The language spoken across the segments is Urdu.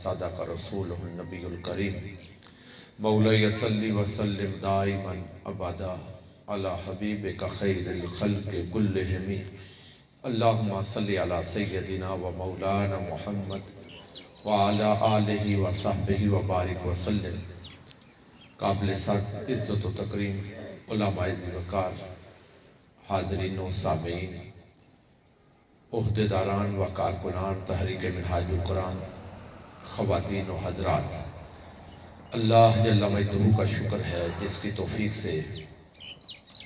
صدق رسولہ النبی الکریم مولا صلی وسلم دائما ابدا علی حبیبک خیر الخلق کلہم اللہم صلی علی سیدنا و مولانا محمد وعلی آلہ وصحبہ وبارک وسلم۔ قابل صد عزت و تکریم علماء وقار، حاضرین و سامعین، عہدیداران و کارکنان تحریک منہاج القرآن، خواتین و حضرات، اللہ جل مجدہ کا شکر ہے جس کی توفیق سے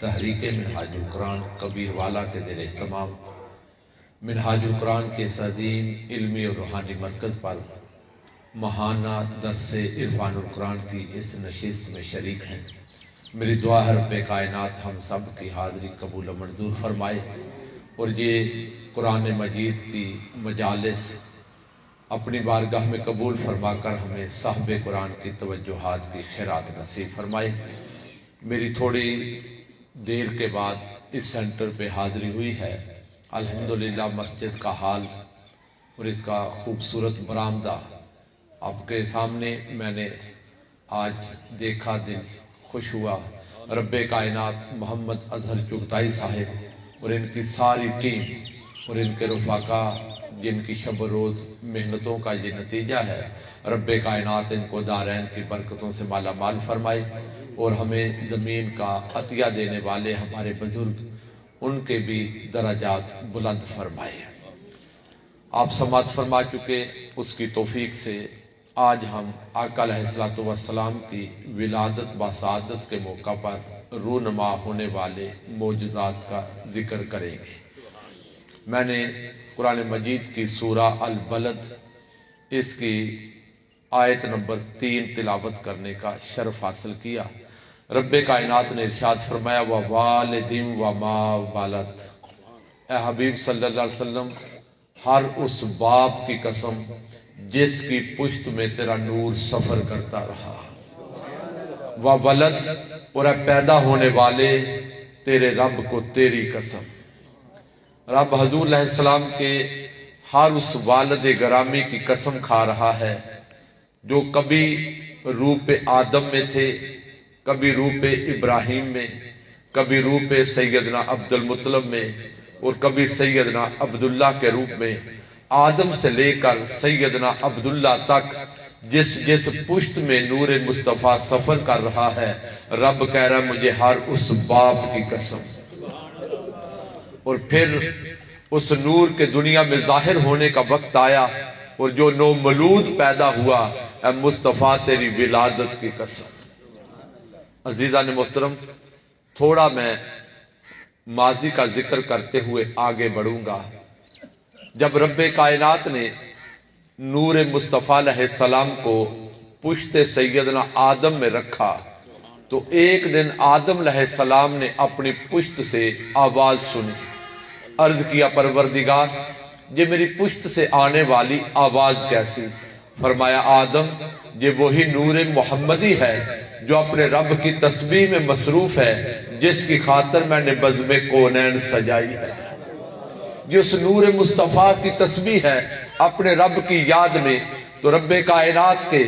تحریک منہاج القرآن کبیر والا کے زیر اہتمام منہاج القرآن کے اس عظیم علمی اور روحانی مرکز پر ماہانہ درس عرفان القرآن کی اس نشست میں شریک ہیں۔ میری دعا ہے رب کائنات ہم سب کی حاضری قبول و منظور فرمائے، اور یہ قرآن مجید کی مجالس اپنی بارگاہ میں قبول فرما کر ہمیں صاحب قرآن کی توجہات کی خیرات نصیب فرمائے۔ میری تھوڑی دیر کے بعد اس سینٹر پہ حاضری ہوئی ہے۔ الحمدللہ مسجد کا حال اور اس کا خوبصورت برآمدہ آپ کے سامنے میں نے آج دیکھا، دل خوش ہوا۔ رب کائنات محمد اظہر چغتائی صاحب اور ان کی ساری ٹیم اور ان کے رفقا جن کی شب و روز محنتوں کا یہ نتیجہ ہے، رب کائنات ان کو دارین کی برکتوں سے مالا مال فرمائے، اور ہمیں زمین کا عطیہ دینے والے ہمارے بزرگ ان کے بھی درجات بلند فرمائے۔ آپ سماعت فرما چکے، اس کی توفیق سے آج ہم آقا علیہ الصلوۃ والسلام کی ولادت با سعادت کے موقع پر رونما ہونے والے معجزات کا ذکر کریں گے۔ میں نے قرآن مجید کی سورہ البلد اس کی آیت نمبر 3 تلاوت کرنے کا شرف حاصل کیا۔ رب کائنات نے ارشاد فرمایا ووالد وما ولد، اے حبیب صلی اللہ علیہ وسلم ہر اس باپ کی قسم جس کی پشت میں تیرا نور سفر کرتا رہا، وولد اور پیدا ہونے والے تیرے رب کو تیری قسم۔ رب حضور علیہ السلام کے ہر اس والد گرامی کی قسم کھا رہا ہے جو کبھی روپ آدم میں تھے، کبھی روپ ابراہیم میں، کبھی روپ سیدنا عبد المطلب میں، اور کبھی سیدنا عبداللہ کے روپ میں، آدم سے لے کر سیدنا عبداللہ تک جس پشت میں نور مصطفیٰ سفر کر رہا ہے، رب کہہ رہا ہے مجھے ہر اس باپ کی قسم۔ اور پھر اس نور کے دنیا میں ظاہر ہونے کا وقت آیا، اور جو نومولود پیدا ہوا، اے مصطفیٰ تیری ولادت کی قسم۔ عزیزان محترم، تھوڑا میں ماضی کا ذکر کرتے ہوئے آگے بڑھوں گا۔ جب رب کائنات نے نور مصطفیٰ علیہ السلام کو پشت سیدنا آدم میں رکھا تو ایک دن آدم علیہ السلام نے اپنی پشت سے آواز سنی، عرض کیا پروردگار یہ میری پشت سے آنے والی آواز کیسی؟ فرمایا آدم یہ وہی نور محمدی ہے جو اپنے رب کی تسبیح میں مصروف ہے، جس کی خاطر میں نے بزم کونین سجائی ہے۔ یہ اس نور مصطفیٰ کی تسبیح ہے اپنے رب کی یاد میں۔ تو رب کائنات کے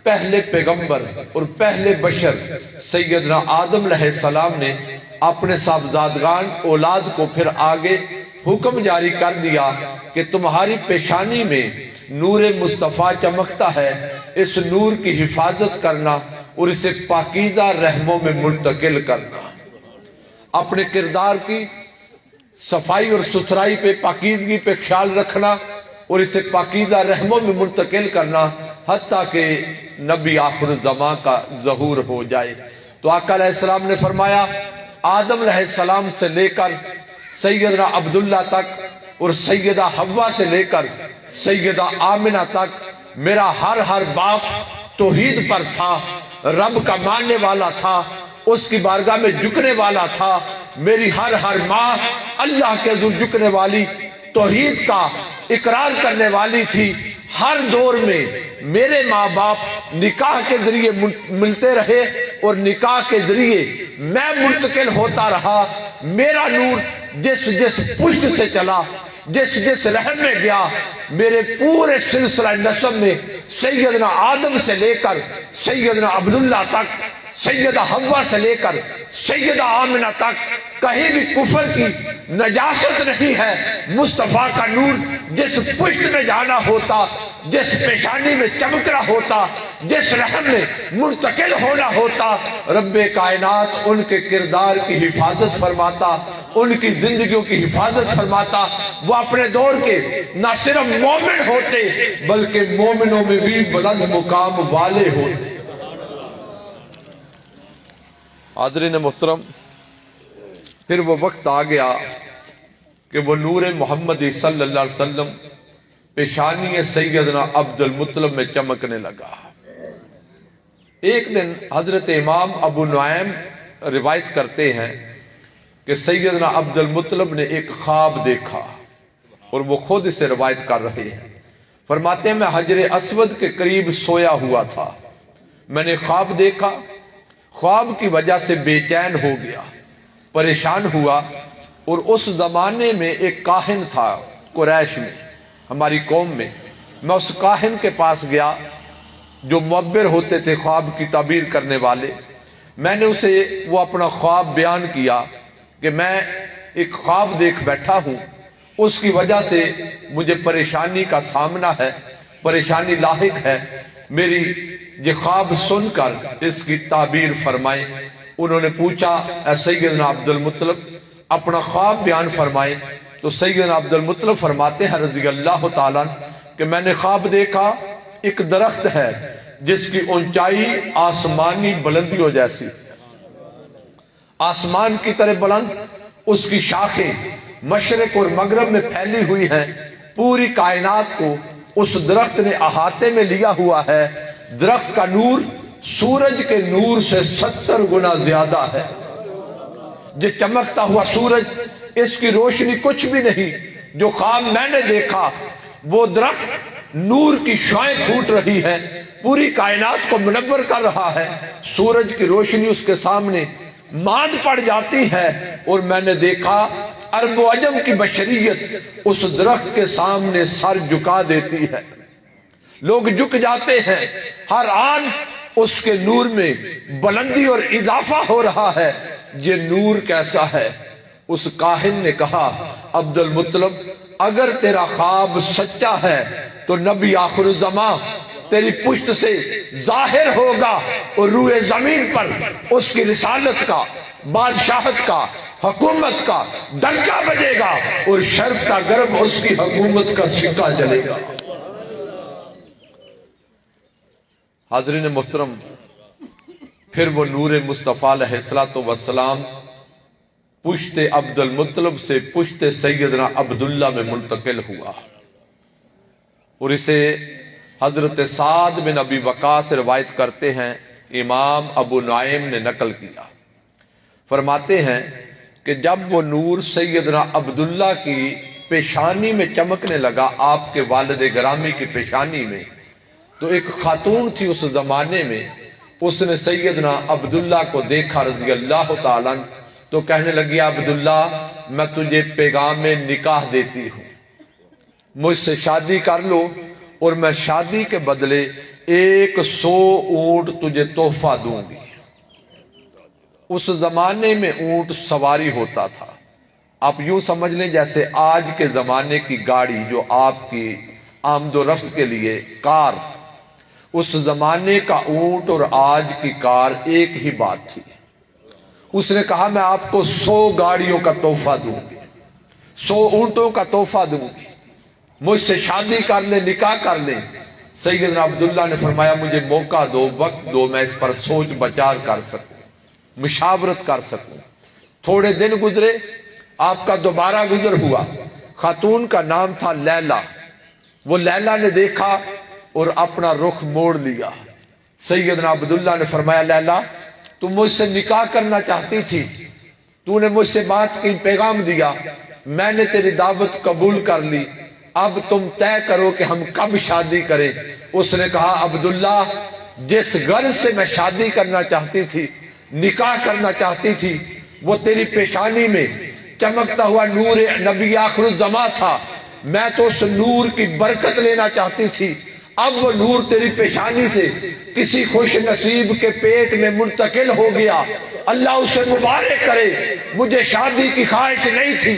پہلے پیغمبر اور پہلے بشر سیدنا آدم علیہ السلام نے اپنے صاحبزادگان اولاد کو پھر آگے حکم جاری کر دیا کہ تمہاری پیشانی میں نور مصطفیٰ چمکتا ہے، اس نور کی حفاظت کرنا اور اسے پاکیزہ رحموں میں منتقل کرنا، اپنے کردار کی صفائی اور ستھرائی پہ، پاکیزگی پہ خیال رکھنا اور اسے پاکیزہ رحموں میں منتقل کرنا حتیٰ کہ نبی آخر الزمان کا ظہور ہو جائے۔ تو آقا علیہ السلام نے فرمایا آدم علیہ السلام سے لے کر سیدنا عبداللہ تک اور سیدہ حوا سے لے کر سیدہ آمنہ تک میرا ہر باپ توحید پر تھا، رب کا ماننے والا تھا، اس کی بارگاہ میں جھکنے والا تھا۔ میری ہر ماں اللہ کے حضور جھکنے والی، توحید کا اقرار کرنے والی تھی۔ ہر دور میں میرے ماں باپ نکاح کے ذریعے ملتے رہے اور نکاح کے ذریعے میں منتقل ہوتا رہا۔ میرا نور جس پشت سے چلا جس جس رحم میں گیا میرے پورے سلسلہ نسب میں سیدنا آدم سے لے کر سیدنا عبداللہ تک، سیدہ حوا سے لے کر سیدہ آمنہ تک کہیں بھی کفر کی نجاست نہیں ہے۔ مصطفیٰ کا نور جس پشت میں جانا ہوتا، جس پیشانی میں چمکنا ہوتا، جس رحم میں منتقل ہونا ہوتا، رب کائنات ان کے کردار کی حفاظت فرماتا، ان کی زندگیوں کی حفاظت فرماتا۔ وہ اپنے دور کے نہ صرف مومن ہوتے بلکہ مومنوں میں بھی بلند مقام والے ہوتے۔ حاضرین محترم، پھر وہ وقت آ گیا کہ وہ نور محمد صلی اللہ علیہ وسلم پیشانی سیدنا عبد المطلب میں چمکنے لگا۔ ایک دن حضرت امام ابو نعیم روایت کرتے ہیں کہ سیدنا عبد المطلب نے ایک خواب دیکھا، اور وہ خود اسے روایت کر رہے ہیں۔ فرماتے ہیں میں حجر اسود کے قریب سویا ہوا تھا، میں نے خواب دیکھا، خواب کی وجہ سے بے چین ہو گیا، پریشان ہوا، اور اس زمانے میں ایک کاہن تھا قریش میں، ہماری قوم میں۔ میں اس کاہن کے پاس گیا جو معبر ہوتے تھے، خواب کی تعبیر کرنے والے۔ میں نے اسے وہ اپنا خواب بیان کیا کہ میں ایک خواب دیکھ بیٹھا ہوں، اس کی وجہ سے مجھے پریشانی کا سامنا ہے، پریشانی لاحق ہے، میری یہ خواب سن کر اس کی تعبیر فرمائیں۔ انہوں نے پوچھا اے سیدنا عبد المطلب اپنا خواب بیان فرمائیں۔ تو سیدنا عبد المطلب فرماتے ہیں رضی اللہ تعالیٰ کہ میں نے خواب دیکھا ایک درخت ہے جس کی اونچائی آسمانی بلندیوں جیسی، آسمان کی طرح بلند، اس کی شاخیں مشرق اور مغرب میں پھیلی ہوئی ہیں، پوری کائنات کو اس درخت نے احاطے میں لیا ہوا ہے۔ درخت کا نور سورج کے نور سے 70 گنا زیادہ ہے۔ جو چمکتا ہوا سورج، اس کی روشنی کچھ بھی نہیں۔ جو خواب میں نے دیکھا وہ درخت نور کی شعائیں پھوٹ رہی ہے، پوری کائنات کو منور کر رہا ہے، سورج کی روشنی اس کے سامنے ماند پڑ جاتی ہے، اور میں نے دیکھا عرب و عجم کی بشریت اس درخت کے سامنے سر جھکا دیتی ہے، لوگ جھک جاتے ہیں، ہر آن اس کے نور میں بلندی اور اضافہ ہو رہا ہے۔ یہ نور کیسا ہے؟ اس کاہن نے کہا عبد المطلب اگر تیرا خواب سچا ہے تو نبی آخر الزمان تیری پشت سے ظاہر ہوگا، اور روئے زمین پر اس کی رسالت کا، بادشاہت کا، حکومت کا ڈنکا بجے گا، اور شرف کا گرم اس کی حکومت کا سکہ جلے گا۔ حاضرین محترم، پھر وہ نور مصطفیٰ علیہ السلام پشت عبد المطلب سے پشت سیدنا عبداللہ میں منتقل ہوا، اور اسے حضرت سعد بن ابی وقاص روایت کرتے ہیں، امام ابو نعیم نے نقل کیا۔ فرماتے ہیں کہ جب وہ نور سیدنا عبداللہ کی پیشانی میں چمکنے لگا، آپ کے والد گرامی کی پیشانی میں، تو ایک خاتون تھی اس زمانے میں، اس نے سیدنا عبداللہ کو دیکھا رضی اللہ تعالیٰ، تو کہنے لگی عبداللہ میں تجھے پیغام نکاح دیتی ہوں، مجھ سے شادی کر لو، اور میں شادی کے بدلے 100 اونٹ تجھے تحفہ دوں گی۔ اس زمانے میں اونٹ سواری ہوتا تھا، آپ یوں سمجھ لیں جیسے آج کے زمانے کی گاڑی جو آپ کی آمد و رفت کے لیے کار، اس زمانے کا اونٹ اور آج کی کار ایک ہی بات تھی۔ اس نے کہا میں آپ کو 100 گاڑیوں کا تحفہ دوں گی، 100 اونٹوں کا تحفہ دوں گی، مجھ سے شادی کر لیں، نکاح کر لیں۔ سیدنا عبداللہ نے فرمایا مجھے موقع دو، وقت دو، میں اس پر سوچ بچار کر سکوں، مشاورت کر سکوں۔ تھوڑے دن گزرے، آپ کا دوبارہ گزر ہوا، خاتون کا نام تھا لیلا۔ وہ لیلا نے دیکھا اور اپنا رخ موڑ لیا۔ سیدنا عبداللہ نے فرمایا لیلا تم مجھ سے نکاح کرنا چاہتی تھی، تو نے مجھ سے بات کی، پیغام دیا، میں نے تیری دعوت قبول کر لی، اب تم طے کرو کہ ہم کب شادی کریں۔ اس نے کہا عبداللہ جس غرض سے میں شادی کرنا چاہتی تھی، نکاح کرنا چاہتی تھی، وہ تیری پیشانی میں چمکتا ہوا نور نبی آخر الزمان تھا، میں تو اس نور کی برکت لینا چاہتی تھی، اب وہ نور تیری پیشانی سے کسی خوش نصیب کے پیٹ میں منتقل ہو گیا، اللہ اسے مبارک کرے۔ مجھے شادی کی خواہش نہیں تھی،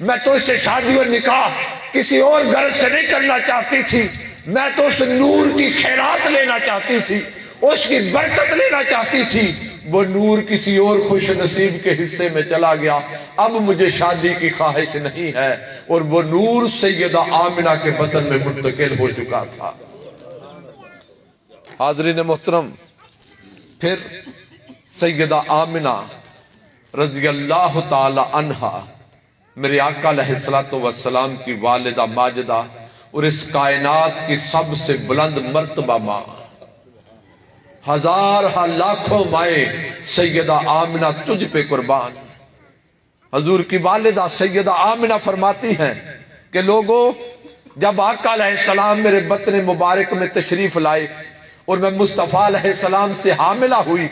میں تو اس سے شادی اور نکاح کسی اور غرض سے نہیں کرنا چاہتی تھی، میں تو اس نور کی خیرات لینا چاہتی تھی، اس کی برکت لینا چاہتی تھی۔ وہ نور کسی اور خوش نصیب کے حصے میں چلا گیا، اب مجھے شادی کی خواہش نہیں ہے، اور وہ نور سیدہ آمنہ کے بدن میں منتقل ہو چکا تھا۔ حاضرین محترم، پھر سیدہ آمنہ رضی اللہ تعالی عنہا، میرے آقا علیہ السلام کی والدہ ماجدہ اور اس کائنات کی سب سے بلند مرتبہ ماں، ہزار لاکھوں مائیں سیدہ آمنہ تجھ پہ قربان۔ حضور کی والدہ سیدہ آمنہ فرماتی ہیں کہ لوگوں، جب آقا علیہ السلام میرے بطن مبارک میں تشریف لائے اور میں مصطفیٰ علیہ السلام سے حاملہ ہوئی،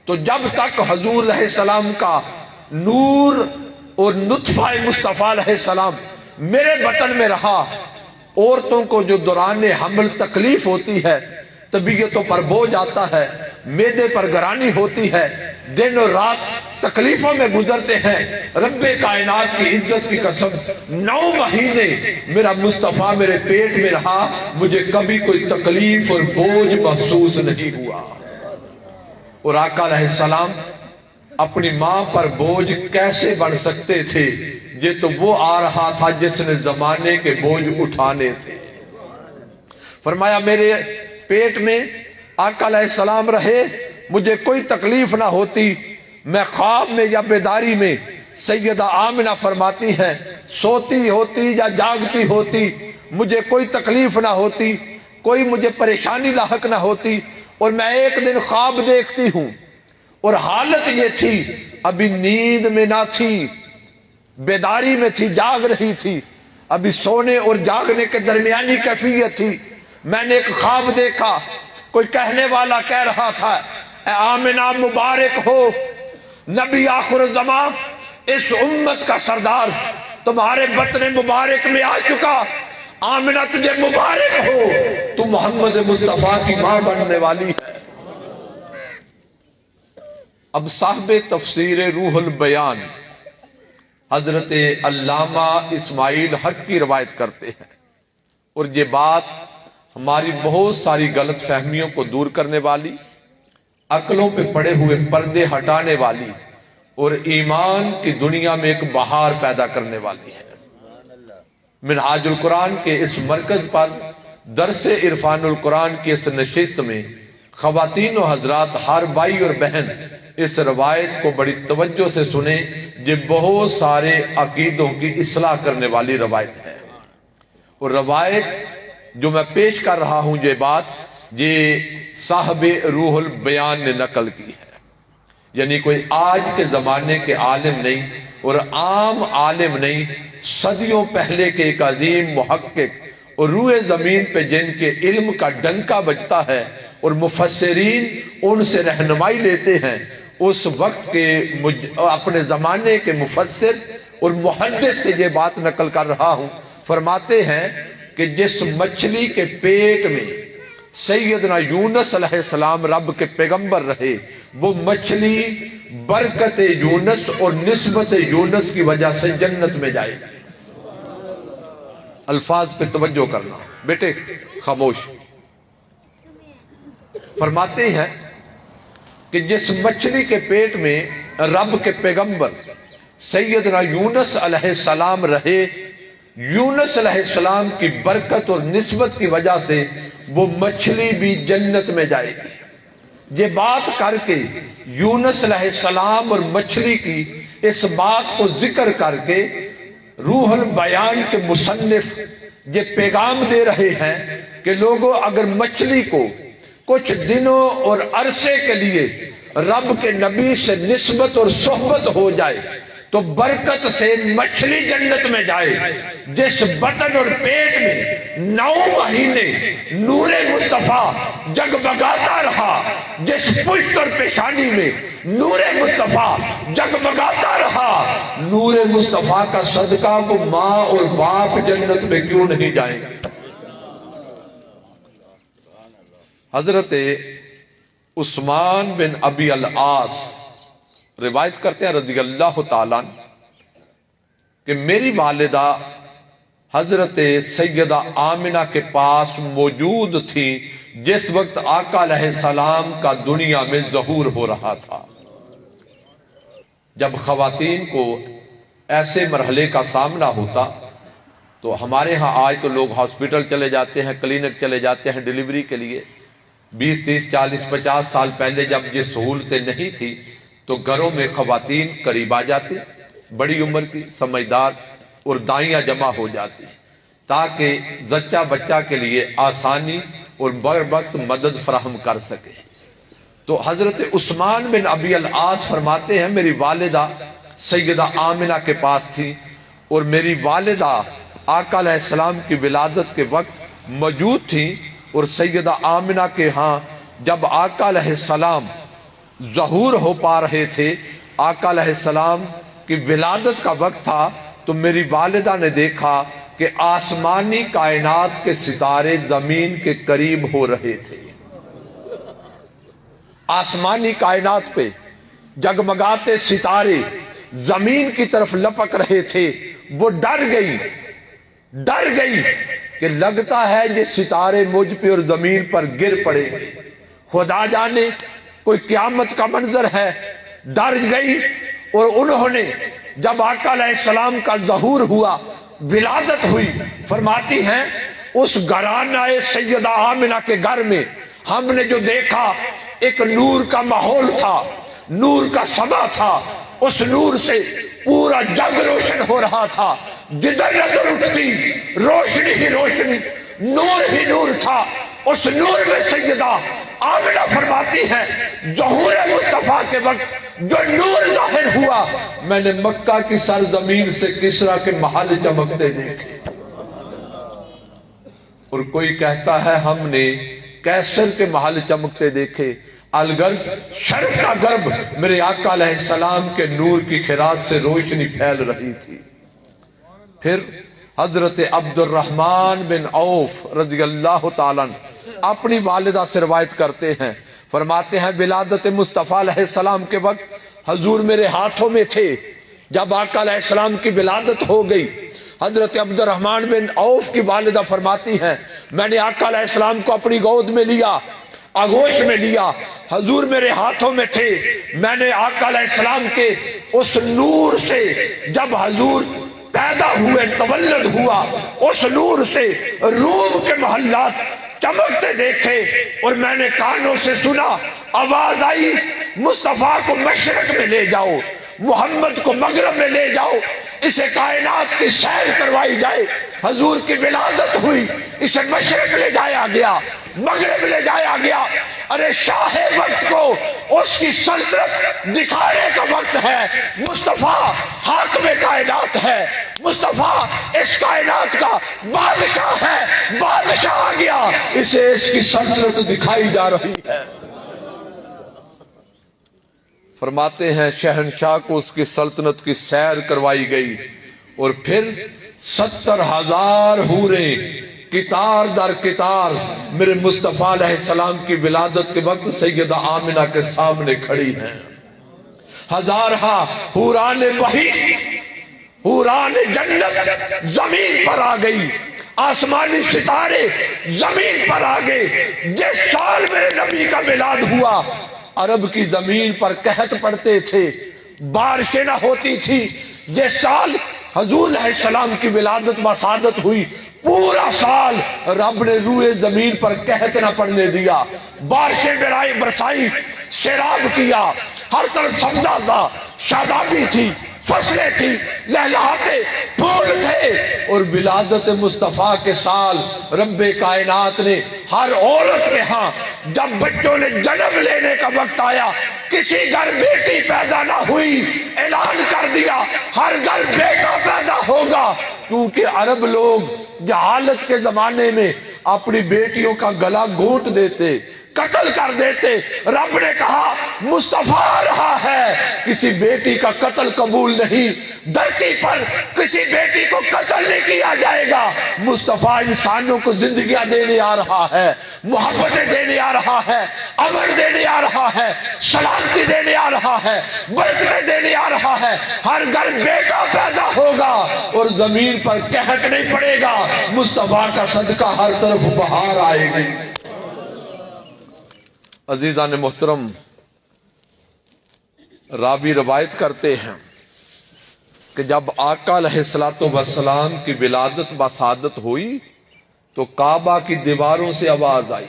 تو جب تک حضور علیہ السلام کا نور اور نطفہ مصطفیٰ علیہ السلام میرے بطن میں رہا، عورتوں کو جو دوران حمل تکلیف ہوتی ہے، طبیعتوں پر بوجھ آتا ہے، معدے پر گرانی ہوتی ہے، دن اور رات تکلیفوں میں گزرتے ہیں، رب کائنات کی عزت کی قسم 9 مہینے میرا مصطفیٰ میرے پیٹ میں رہا، مجھے کبھی کوئی تکلیف اور بوجھ محسوس نہیں ہوا۔ اور آقا علیہ السلام اپنی ماں پر بوجھ کیسے بن سکتے تھے؟ یہ تو وہ آ رہا تھا جس نے زمانے کے بوجھ اٹھانے تھے۔ فرمایا میرے پیٹ میں آقا علیہ السلام رہے، مجھے کوئی تکلیف نہ ہوتی، میں خواب میں یا بیداری میں، سیدہ آمنہ فرماتی ہیں، سوتی ہوتی یا جاگتی ہوتی مجھے کوئی تکلیف نہ ہوتی، کوئی مجھے پریشانی لاحق نہ ہوتی، اور میں ایک دن خواب دیکھتی ہوں اور حالت یہ تھی، ابھی نیند میں نہ تھی، بیداری میں تھی، جاگ رہی تھی، ابھی سونے اور جاگنے کے درمیانی کیفیت تھی۔ میں نے ایک خواب دیکھا، کوئی کہنے والا کہہ رہا تھا، اے آمنہ مبارک ہو، نبی آخر الزمان اس امت کا سردار تمہارے بطن مبارک میں آ چکا، آمنہ تجھے مبارک ہو، تو محمد مصطفیٰ کی ماں بننے والی ہے۔ اب صاحب تفسیر روح البیان حضرت علامہ اسماعیل حق کی روایت کرتے ہیں، اور یہ بات ہماری بہت ساری غلط فہمیوں کو دور کرنے والی، عقلوں پہ پڑے ہوئے پردے ہٹانے والی، اور ایمان کی دنیا میں ایک بہار پیدا کرنے والی ہے۔ منہاج القرآن کے اس مرکز پر درس عرفان القرآن کی اس نشست میں خواتین و حضرات، ہر بھائی اور بہن اس روایت کو بڑی توجہ سے سنیں، یہ بہت سارے عقیدوں کی اصلاح کرنے والی روایت ہے۔ اور روایت جو میں پیش کر رہا ہوں، یہ بات یہ صاحب روح البیان نے نقل کی ہے، یعنی کوئی آج کے زمانے کے عالم نہیں اور عام عالم نہیں، صدیوں پہلے کے ایک عظیم محقق اور روئے زمین پہ جن کے علم کا ڈنکا بجتا ہے اور مفسرین ان سے رہنمائی لیتے ہیں، اس وقت کے اپنے زمانے کے مفسر اور محدث سے یہ بات نقل کر رہا ہوں۔ فرماتے ہیں کہ جس مچھلی کے پیٹ میں سیدنا یونس علیہ السلام رب کے پیغمبر رہے، وہ مچھلی برکت یونس اور نسبت یونس کی وجہ سے جنت میں جائے گی۔ الفاظ پہ توجہ کرنا بیٹے، خاموش۔ فرماتے ہیں کہ جس مچھلی کے پیٹ میں رب کے پیغمبر سیدنا یونس علیہ السلام رہے، یونس علیہ السلام کی برکت اور نسبت کی وجہ سے وہ مچھلی بھی جنت میں جائے گی۔ یہ بات کر کے یونس علیہ السلام اور مچھلی کی اس بات کو ذکر کر کے روح البیان کے مصنف یہ پیغام دے رہے ہیں کہ لوگوں، اگر مچھلی کو کچھ دنوں اور عرصے کے لیے رب کے نبی سے نسبت اور صحبت ہو جائے تو برکت سے مچھلی جنت میں جائے۔ جس بطن اور پیٹ میں 9 مہینے نور مصطفیٰ جگمگاتا رہا، جس پشت اور پیشانی میں نور مصطفیٰ جگمگاتا رہا، نور مصطفیٰ کا صدقہ کو ماں اور باپ جنت میں کیوں نہیں جائیں گے؟ حضرت عثمان بن ابی العاص روایت کرتے ہیں رضی اللہ تعالیٰ کہ میری والدہ حضرت سیدہ آمنہ کے پاس موجود تھی جس وقت آقا علیہ السلام کا دنیا میں ظہور ہو رہا تھا۔ جب خواتین کو ایسے مرحلے کا سامنا ہوتا تو ہمارے ہاں آج تو لوگ ہاسپٹل چلے جاتے ہیں، کلینک چلے جاتے ہیں ڈیلیوری کے لیے۔ 20 30 40 50 سال پہلے جب یہ سہولتیں نہیں تھی تو گھروں میں خواتین قریب آ جاتی، بڑی عمر کی سمجھدار، اور دائیاں جمع ہو جاتی تاکہ زچہ بچہ کے لیے آسانی اور بر وقت مدد فراہم کر سکے۔ تو حضرت عثمان بن ابی العاص فرماتے ہیں میری والدہ سیدہ آمنہ کے پاس تھی، اور میری والدہ آقا علیہ السلام کی ولادت کے وقت موجود تھی، اور سیدہ آمنہ کے ہاں جب آقا علیہ السلام ظہور ہو پا رہے تھے، آقا علیہ السلام کی ولادت کا وقت تھا، تو میری والدہ نے دیکھا کہ آسمانی کائنات کے ستارے زمین کے قریب ہو رہے تھے۔ آسمانی کائنات پہ جگمگاتے ستارے زمین کی طرف لپک رہے تھے۔ وہ ڈر گئی کہ لگتا ہے یہ ستارے مجھ پہ اور زمین پر گر پڑے گے، خدا جانے کوئی قیامت کا منظر ہے۔ ڈر گئی، اور انہوں نے جب آقا علیہ السلام کا ظہور ہوا، ولادت ہوئی، فرماتی ہیں اس گھرانہ سیدہ آمنہ کے گھر میں ہم نے جو دیکھا ایک نور کا ماحول تھا، نور کا سما تھا، اس نور سے پورا جگ روشن ہو رہا تھا، جدھر نظر اٹھتی روشنی ہی روشنی، نور ہی نور تھا۔ اس نور میں سیدہ آمنہ فرماتی ہے ظہور مصطفیٰ کے وقت جو نور ظاہر ہوا، میں نے مکہ کی سرزمین سے کسرا کے محل چمکتے دیکھے، اور کوئی کہتا ہے ہم نے کیسر کے محل چمکتے دیکھے۔ الغرض شرق کا غرب میرے آقا علیہ السلام کے نور کی خراج سے روشنی پھیل رہی تھی۔ پھر حضرت عبد الرحمن بن عوف رضی اللہ تعالیٰ اپنی والدہ سے روایت کرتے ہیں، فرماتے ہیں ولادت مصطفیٰ علیہ السلام کے وقت حضور میرے ہاتھوں میں تھے۔ جب آقا علیہ السلام کی ولادت ہو گئی، حضرت عبد الرحمن بن عوف کی والدہ فرماتی ہیں میں نے آقا علیہ السلام کو اپنی گود میں لیا، آغوش میں لیا، حضور میرے ہاتھوں میں تھے۔ میں نے آقا علیہ السلام کے اس نور سے جب حضور پیدا ہوئے، تولد ہوا، اس نور سے روم کے محلات چمکتے دیکھے، اور میں نے کانوں سے سنا، آواز آئی مصطفیٰ کو مشرق میں لے جاؤ، محمد کو مغرب میں لے جاؤ، اسے کائنات کی سیر کروائی جائے۔ حضور کی ولادت ہوئی، اسے مشرق لے جایا گیا، مغرب لے جایا گیا۔ ارے شاہ وقت کو اس کی سلطنت دکھانے کا وقت ہے۔ مصطفیٰ حاکم کائنات ہے، مصطفیٰ اس کائنات کا بادشاہ ہے، بادشاہ آ گیا، اسے اس کی سلطنت دکھائی جا رہی ہے۔ فرماتے ہیں شہنشاہ کو اس کی سلطنت کی سیر کروائی گئی، اور پھر 70,000 حوریں کتار در کتار میرے مصطفیٰ علیہ السلام کی ولادت کے وقت سیدہ آمنہ کے سامنے کھڑی ہیں۔ ہزارہا حوران وحی، حوران جنت زمین پر آ گئی، آسمانی ستارے زمین پر آ گئے۔ جس سال میرے نبی کا میلاد ہوا، عرب کی زمین پر قحط پڑتے تھے، بارشیں نہ ہوتی تھی۔ جس سال حضور علیہ السلام کی ولادت و سعادت ہوئی، پورا سال رب نے روئے زمین پر قحط نہ پڑنے دیا، بارشیں برسائی، سیراب کیا، ہر طرف سبزہ تھا، شادابی تھی، فصلیں تھی، لہلاتے پھول تھے۔ اور ولادت مصطفیٰ کے سال رب کائنات نے ہر عورت کے ہاں جب بچوں نے جنم لینے کا وقت آیا، کسی گھر بیٹی پیدا نہ ہوئی، اعلان کر دیا ہر گھر بیٹا پیدا ہوگا، کیونکہ عرب لوگ جہالت کے زمانے میں اپنی بیٹیوں کا گلا گھونٹ دیتے، قتل کر دیتے۔ رب نے کہا مصطفیٰ آ رہا ہے، کسی بیٹی کا قتل قبول نہیں، دھرتی پر کسی بیٹی کو قتل نہیں کیا جائے گا۔ مصطفیٰ انسانوں کو زندگیاں دینے آ رہا ہے، محبتیں دینے آ رہا ہے، امن دینے آ رہا ہے، سلامتی دینے آ رہا ہے، برکتیں دینے آ رہا ہے۔ ہر گھر بیٹا پیدا ہوگا اور زمین پر قحط نہیں پڑے گا، مصطفیٰ کا صدقہ ہر طرف بہار آئے گی۔ عزیزان محترم، راوی روایت کرتے ہیں کہ جب آقا علیہ السلام کی ولادت بسعادت ہوئی تو کعبہ کی دیواروں سے آواز آئی،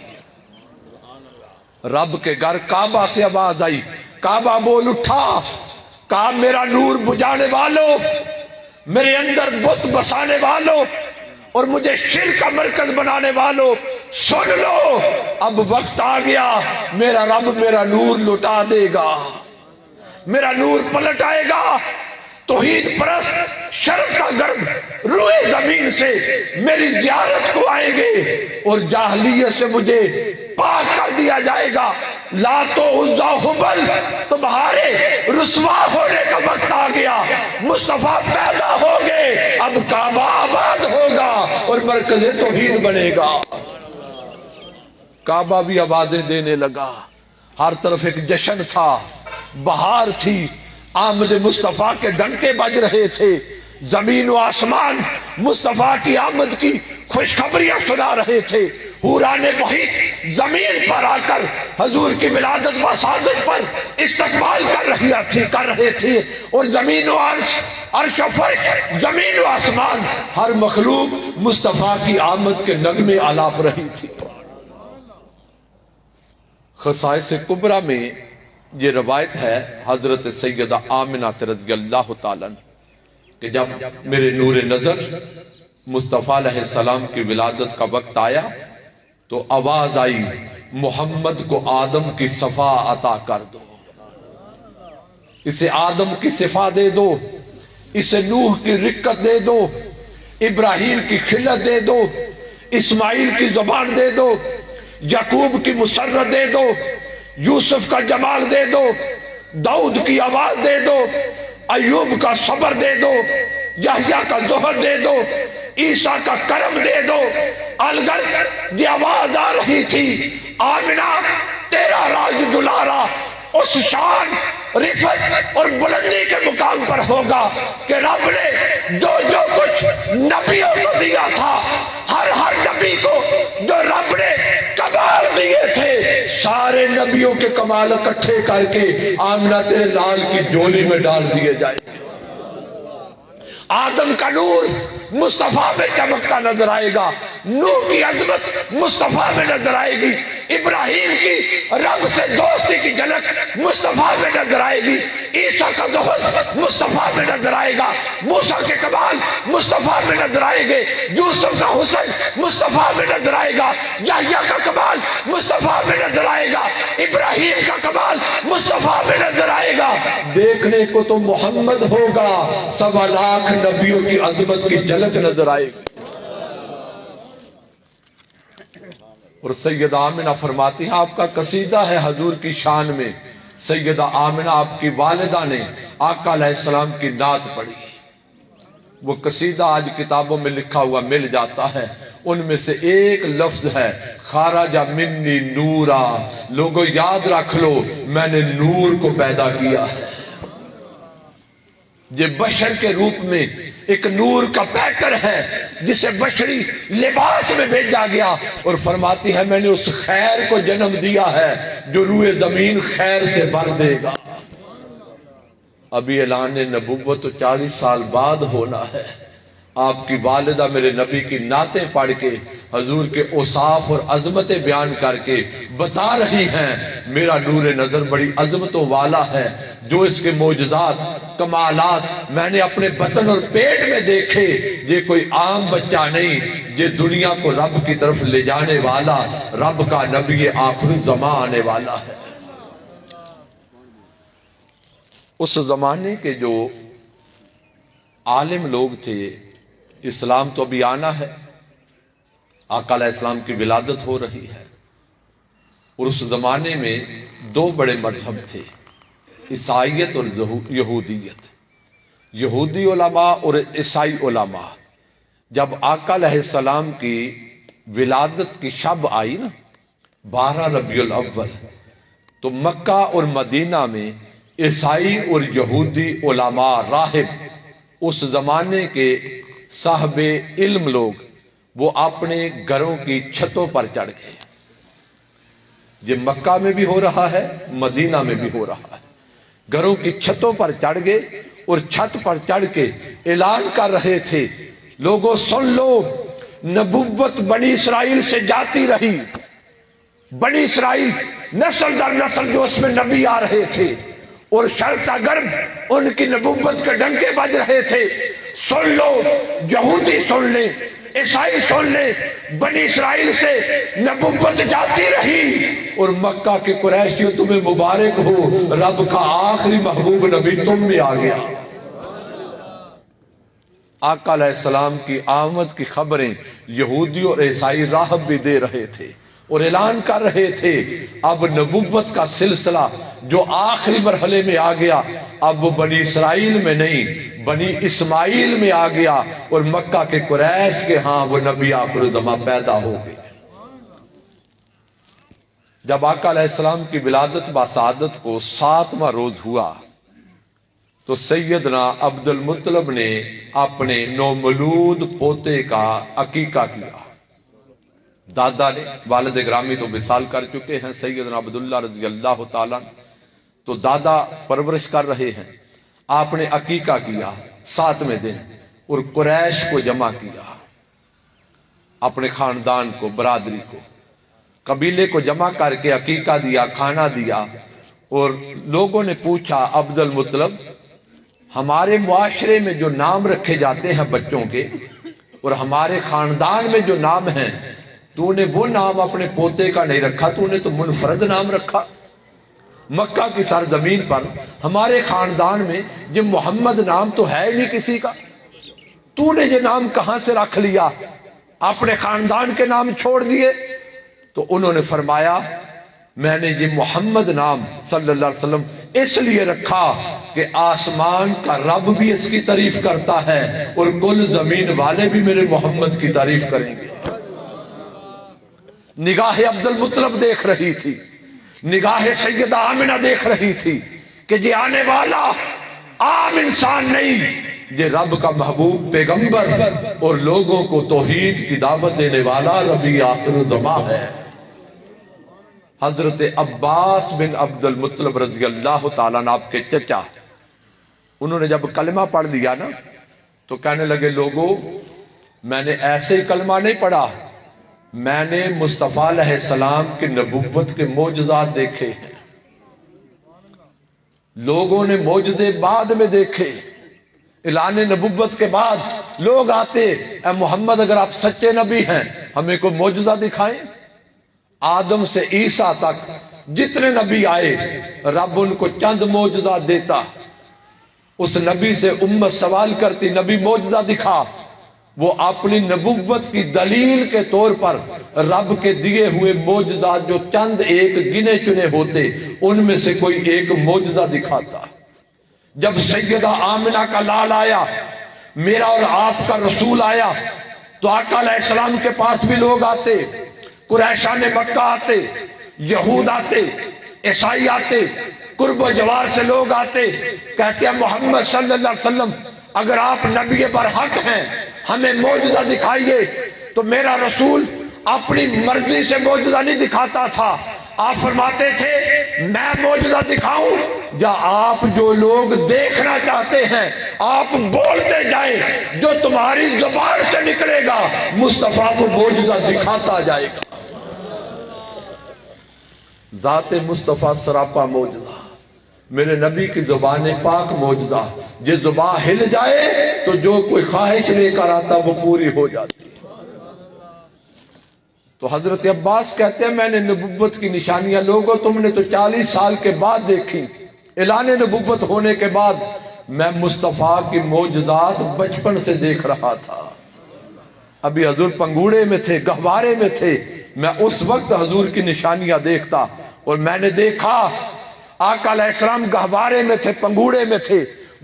رب کے گھر کعبہ سے آواز آئی، کعبہ بول اٹھا، کہا میرا نور بجھانے والوں، میرے اندر بت بسانے والوں اور مجھے شرک کا مرکز بنانے والوں، سن لو، اب وقت آ گیا، میرا رب میرا نور لٹا دے گا، میرا نور پلٹ آئے گا۔ توحید پرست شرف کا گرد روئے زمین سے میری زیارت کو آئیں گے اور جاہلیت سے مجھے پاک کر دیا جائے گا۔ لات و عزا حبل تمہارے رسوا ہونے کا وقت آ گیا، مصطفیٰ پیدا ہو گئے، اب کعبہ آباد ہوگا اور مرکز توحید بنے گا۔ کعبہ بھی آوازیں دینے لگا، ہر طرف ایک جشن تھا، بہار تھی، آمد مصطفیٰ کے ڈنکے بج رہے تھے، زمین و آسمان مصطفیٰ کی آمد کی خوشخبریاں سنا رہے تھے۔ حوران محیط زمین پر آ کر حضور کی ولادت و سعادت پر استقبال کر رہے تھے اور زمین و عرش و فرش، زمین و آسمان، ہر مخلوق مصطفیٰ کی آمد کے نغمے آلاپ رہی تھی۔ خصائص کبریٰ میں یہ روایت ہے حضرت سیدہ آمنہ سے رضی اللہ تعالیٰ کہ جب میرے نور نظر مصطفیٰ علیہ السلام کی ولادت کا وقت آیا تو آواز آئی، محمد کو آدم کی صفا عطا کر دو، اسے آدم کی صفا دے دو، اسے نوح کی رکت دے دو، ابراہیم کی خلت دے دو، اسماعیل کی زبان دے دو، یعقوب کی مسرت دے دو، یوسف کا جمال دے دو، داؤد کی آواز دے دو، ایوب کا صبر دے دو، یحییٰ کا زہد دے دو، عیسیٰ کا کرم دے دو۔ الگر یہ آواز آ رہی تھی، آمنہ تیرا راج دلارا اس شان، رفت اور بلندی کے مقام پر ہوگا کہ رب نے جو کچھ نبیوں کو دیا تھا، ہر نبی کو جو رب نے کمال دیے تھے، سارے نبیوں کے کمال اکٹھے کر کے آمنہ تیرے لال کی جولی میں ڈال دیے جائیں گے۔ آدم کا نور مصطفیٰ میں چمکتا نظر آئے گا، نوح کی عظمت مصطفیٰ میں نظر آئے گی، ابراہیم کی رب سے دوستی کی جھلک مصطفیٰ میں نظر آئے گی، عیسیٰ کا زہد مصطفیٰ میں نظر آئے گا، موسیٰ کے کمال مصطفیٰ میں نظر آئے گے، یوسف کا حسن مصطفیٰ میں نظر آئے گا، یحییٰ کا کمال مصطفیٰ میں نظر آئے گا، ابراہیم کا کمال مصطفیٰ میں نظر آئے گا۔ دیکھنے کو تو محمد ہوگا، 1.25 لاکھ نبیوں کی عظمت کی جھلک نظر آئے گی۔ اور سیدہ آمنہ فرماتی ہیں، آپ کا قصیدہ ہے حضور کی شان میں، سیدہ آمنہ آپ کی والدہ نے آقا علیہ السلام کی نعت پڑھی، وہ قصیدہ آج کتابوں میں لکھا ہوا مل جاتا ہے، ان میں سے ایک لفظ ہے خارج منی نورا، لوگوں یاد رکھ لو میں نے نور کو پیدا کیا ہے۔ یہ بشر کے روپ میں ایک نور کا پیکر ہے جسے بشری لباس میں بھیجا گیا، اور فرماتی ہے میں نے اس خیر کو جنم دیا ہے جو روئے زمین خیر سے بھر دے گا۔ ابھی اعلان نبوت تو 40 سال بعد ہونا ہے، آپ کی والدہ میرے نبی کی نعتیں پڑھ کے حضور کے اوصاف اور عظمتیں بیان کر کے بتا رہی ہیں میرا نور نظر بڑی عظمتوں والا ہے، جو اس کے معجزات کمالات میں نے اپنے بطن اور پیٹ میں دیکھے، یہ کوئی عام بچہ نہیں، یہ دنیا کو رب کی طرف لے جانے والا رب کا نبی آخر الزمان آنے والا ہے۔ اس زمانے کے جو عالم لوگ تھے، اسلام تو ابھی آنا ہے، آقا علیہ السلام کی ولادت ہو رہی ہے، اور اس زمانے میں دو بڑے مذہب تھے، عیسائیت اور یہودیت۔ یہودی علماء اور عیسائی علماء، جب آقا علیہ السلام کی ولادت کی شب آئی نا 12 ربیع الاول، تو مکہ اور مدینہ میں عیسائی اور یہودی علماء راہب، اس زمانے کے صاحب علم لوگ، وہ اپنے گھروں کی چھتوں پر چڑھ گئے۔ یہ مکہ میں بھی ہو رہا ہے، مدینہ میں بھی ہو رہا ہے۔ گھروں کی چھتوں پر چڑھ گئے اور چھت پر چڑھ کے اعلان کر رہے تھے، لوگوں سن لو، نبوت بنی اسرائیل سے جاتی رہی، بنی اسرائیل نسل در نسل جو اس میں نبی آ رہے تھے، اور شرق غرب ان کی نبوت کے ڈنکے بج رہے تھے، سن لو، یہودی سن لیں، عیسائی سن لیں، بنی اسرائیل سے نبوت جاتی رہی، اور مکہ کے قریشیوں تمہیں مبارک ہو، رب کا آخری محبوب نبی تم میں آ گیا۔ آقا علیہ السلام کی آمد کی خبریں یہودی اور عیسائی راہب بھی دے رہے تھے اور اعلان کر رہے تھے، اب نبوت کا سلسلہ جو آخری مرحلے میں آ گیا، اب وہ بنی اسرائیل میں نہیں، بنی اسماعیل میں آ گیا، اور مکہ کے قریش کے ہاں وہ نبی آخر الزمان پیدا ہو گئے۔ جب آقا علیہ السلام کی ولادت باسعادت کو 7واں روز ہوا، تو سیدنا عبد المطلب نے اپنے نومولود پوتے کا عقیقہ کیا۔ دادا نے، والد گرامی تو وصال کر چکے ہیں سیدنا عبداللہ رضی اللہ تعالیٰ، تو دادا پرورش کر رہے ہیں، آپ نے عقیقہ کیا 7ویں دن، اور قریش کو جمع کیا، اپنے خاندان کو، برادری کو، قبیلے کو جمع کر کے عقیقہ دیا، کھانا دیا، اور لوگوں نے پوچھا، عبد المطلب، ہمارے معاشرے میں جو نام رکھے جاتے ہیں بچوں کے، اور ہمارے خاندان میں جو نام ہیں، تو نے وہ نام اپنے پوتے کا نہیں رکھا، تو نے تو منفرد نام رکھا۔ مکہ کی سرزمین پر ہمارے خاندان میں یہ محمد نام تو ہے نہیں کسی کا، تو نے یہ نام کہاں سے رکھ لیا، اپنے خاندان کے نام چھوڑ دیے؟ تو انہوں نے فرمایا، میں نے یہ محمد نام صلی اللہ علیہ وسلم اس لیے رکھا کہ آسمان کا رب بھی اس کی تعریف کرتا ہے، اور کل زمین والے بھی میرے محمد کی تعریف کریں گے۔ نگاہ عبد المطلب دیکھ رہی تھی، نگاہ سیدہ آمنہ دیکھ رہی تھی کہ یہ آنے والا عام انسان نہیں، یہ رب کا محبوب پیغمبر اور لوگوں کو توحید کی دعوت دینے والا نبی آخر الزمان ہے۔ حضرت عباس بن عبد المطلب رضی اللہ تعالیٰ عنہ، آپ کے چچا، انہوں نے جب کلمہ پڑھ دیا نا، تو کہنے لگے، لوگوں، میں نے ایسے ہی کلمہ نہیں پڑھا، میں نے مصطفیٰ علیہ السلام کی نبوت کے معجزات دیکھے ہیں۔ لوگوں نے معجزے بعد میں دیکھے، اعلان نبوت کے بعد لوگ آتے، اے محمد اگر آپ سچے نبی ہیں ہمیں کوئی معجزہ دکھائیں۔ آدم سے عیسیٰ تک جتنے نبی آئے، رب ان کو چند معجزات دیتا۔ اس نبی سے امت سوال کرتی، نبی معجزہ دکھا، وہ اپنی نبوت کی دلیل کے طور پر رب کے دیے ہوئے معجزات جو چند ایک گنے چنے ہوتے، ان میں سے کوئی ایک معجزہ دکھاتا۔ جب سیدہ آمنہ کا لال آیا، میرا اور آپ کا رسول آیا، تو آقا علیہ السلام کے پاس بھی لوگ آتے، قریشان مکہ آتے، یہود آتے، عیسائی آتے، قرب و جوار سے لوگ آتے، کہتے ہیں محمد صلی اللہ علیہ وسلم اگر آپ نبی برحق ہیں ہمیں معجزہ دکھائیے۔ تو میرا رسول اپنی مرضی سے معجزہ نہیں دکھاتا تھا، آپ فرماتے تھے میں معجزہ دکھاؤں یا آپ جو لوگ دیکھنا چاہتے ہیں آپ بولتے جائیں، جو تمہاری زبان سے نکلے گا مصطفیٰ کو معجزہ دکھاتا جائے گا۔ ذات مصطفیٰ سراپا معجزہ، میرے نبی کی زبان پاک معجزہ، یہ زبان ہل جائے تو جو کوئی خواہش لے کر آتا وہ پوری ہو جاتی۔ تو حضرت عباس کہتے ہیں میں نے نبوت کی نشانیاں، لوگوں تم نے تو 40 سال کے بعد دیکھی، اعلان نبوت ہونے کے بعد میں مصطفیٰ کی معجزات بچپن سے دیکھ رہا تھا۔ ابھی حضور پنگوڑے میں تھے، گہوارے میں تھے، میں اس وقت حضور کی نشانیاں دیکھتا، اور میں نے دیکھا آقا علیہ السلام گہوارے میں تھے، پنگوڑے میں تھے،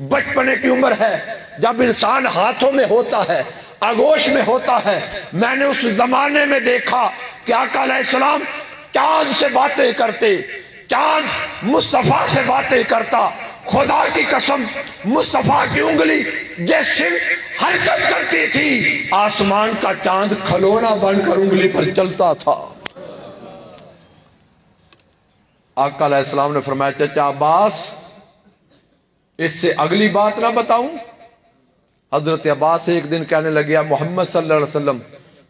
بچپنے کی عمر ہے، جب انسان ہاتھوں میں ہوتا ہے، آغوش میں ہوتا ہے۔ میں نے اس زمانے میں دیکھا کہ آقا علیہ السلام چاند سے باتیں کرتے، چاند مصطفیٰ سے باتیں کرتا، خدا کی قسم مصطفیٰ کی انگلی جیسے حرکت کرتی تھی، آسمان کا چاند کھلونا بن کر انگلی پر چلتا تھا۔ آقا علیہ السلام نے فرمایا چچا عباس اس سے اگلی بات نہ بتاؤں؟ حضرت عباس ایک دن کہنے لگے محمد صلی اللہ علیہ وسلم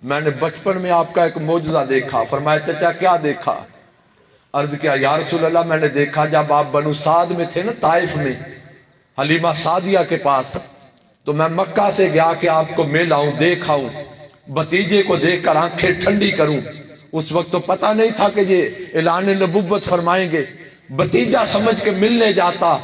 میں نے بچپن میں آپ کا ایک معجزہ دیکھا۔ فرمایا چچا کیا دیکھا؟ عرض کیا یا رسول اللہ میں نے دیکھا جب آپ بنو سعد میں تھے نا، طائف میں حلیمہ سعدیہ کے پاس، تو میں مکہ سے گیا کہ آپ کو مل آؤں، دیکھ آؤں، بھتیجے کو دیکھ کر آنکھیں ٹھنڈی کروں۔ اس وقت تو پتہ نہیں تھا کہ یہ اعلان نبوت فرمائیں گے۔ بھتیجا سمجھ کے ملنے جاتا،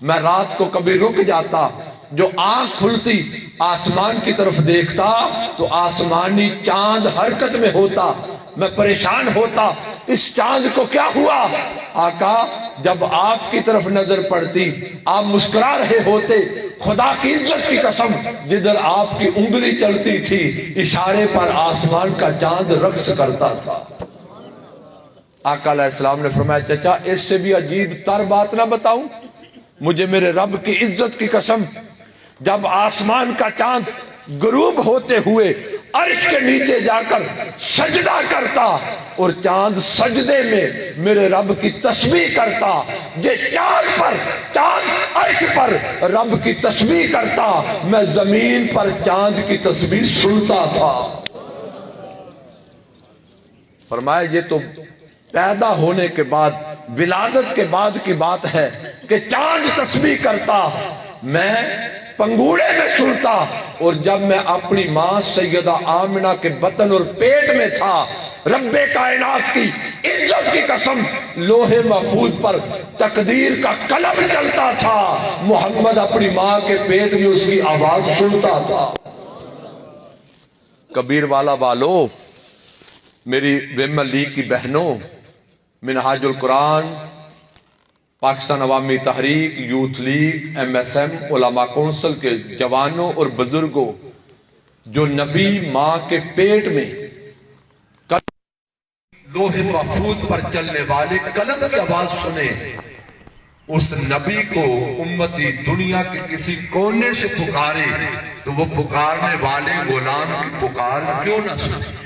میں رات کو کبھی رک جاتا، جو آنکھ کھلتی آسمان کی طرف دیکھتا تو آسمانی چاند حرکت میں ہوتا، میں پریشان ہوتا، اس چاند کو کیا ہوا؟ آقا جب آپ کی طرف نظر پڑتی آپ مسکرا رہے ہوتے، خدا کی عزت کی قسم جدھر آپ کی انگلی چلتی تھی اشارے پر آسمان کا چاند رقص کرتا تھا۔ آقا علیہ السلام نے فرمایا چچا اس سے بھی عجیب تر بات نہ بتاؤں؟ مجھے میرے رب کی عزت کی قسم جب آسمان کا چاند غروب ہوتے ہوئے عرش کے نیچے جا کر سجدہ کرتا اور چاند سجدے میں میرے رب کی تسبیح کرتا، یہ چاند پر، چاند عرش پر رب کی تسبیح کرتا، میں زمین پر چاند کی تسبیح سنتا تھا۔ فرمایا یہ تو پیدا ہونے کے بعد، ولادت کے بعد کی بات ہے کہ چاند تسبیح کرتا، میں پنگوڑے میں سنتا، اور جب میں اپنی ماں سیدہ آمنہ کے بطن اور پیٹ میں تھا رب کائنات کی عزت کی قسم لوح محفوظ پر تقدیر کا قلم چلتا تھا، محمد اپنی ماں کے پیٹ میں اس کی آواز سنتا تھا۔ کبیر والا والو، میری ویمن لیگ کی بہنوں، منہاج القرآن، Pakistan Awami Tehreek, youth league, M S M, Ulema council کے جوانوں اور بزرگوں، جو نبی ماں کے پیٹ میں لوح محفوظ پر چلنے والے قلم کی آواز سنے، اس نبی کو امتی دنیا کے کسی کونے سے پکارے تو وہ پکارنے والے غلام کی پکار کیوں نہ سنے؟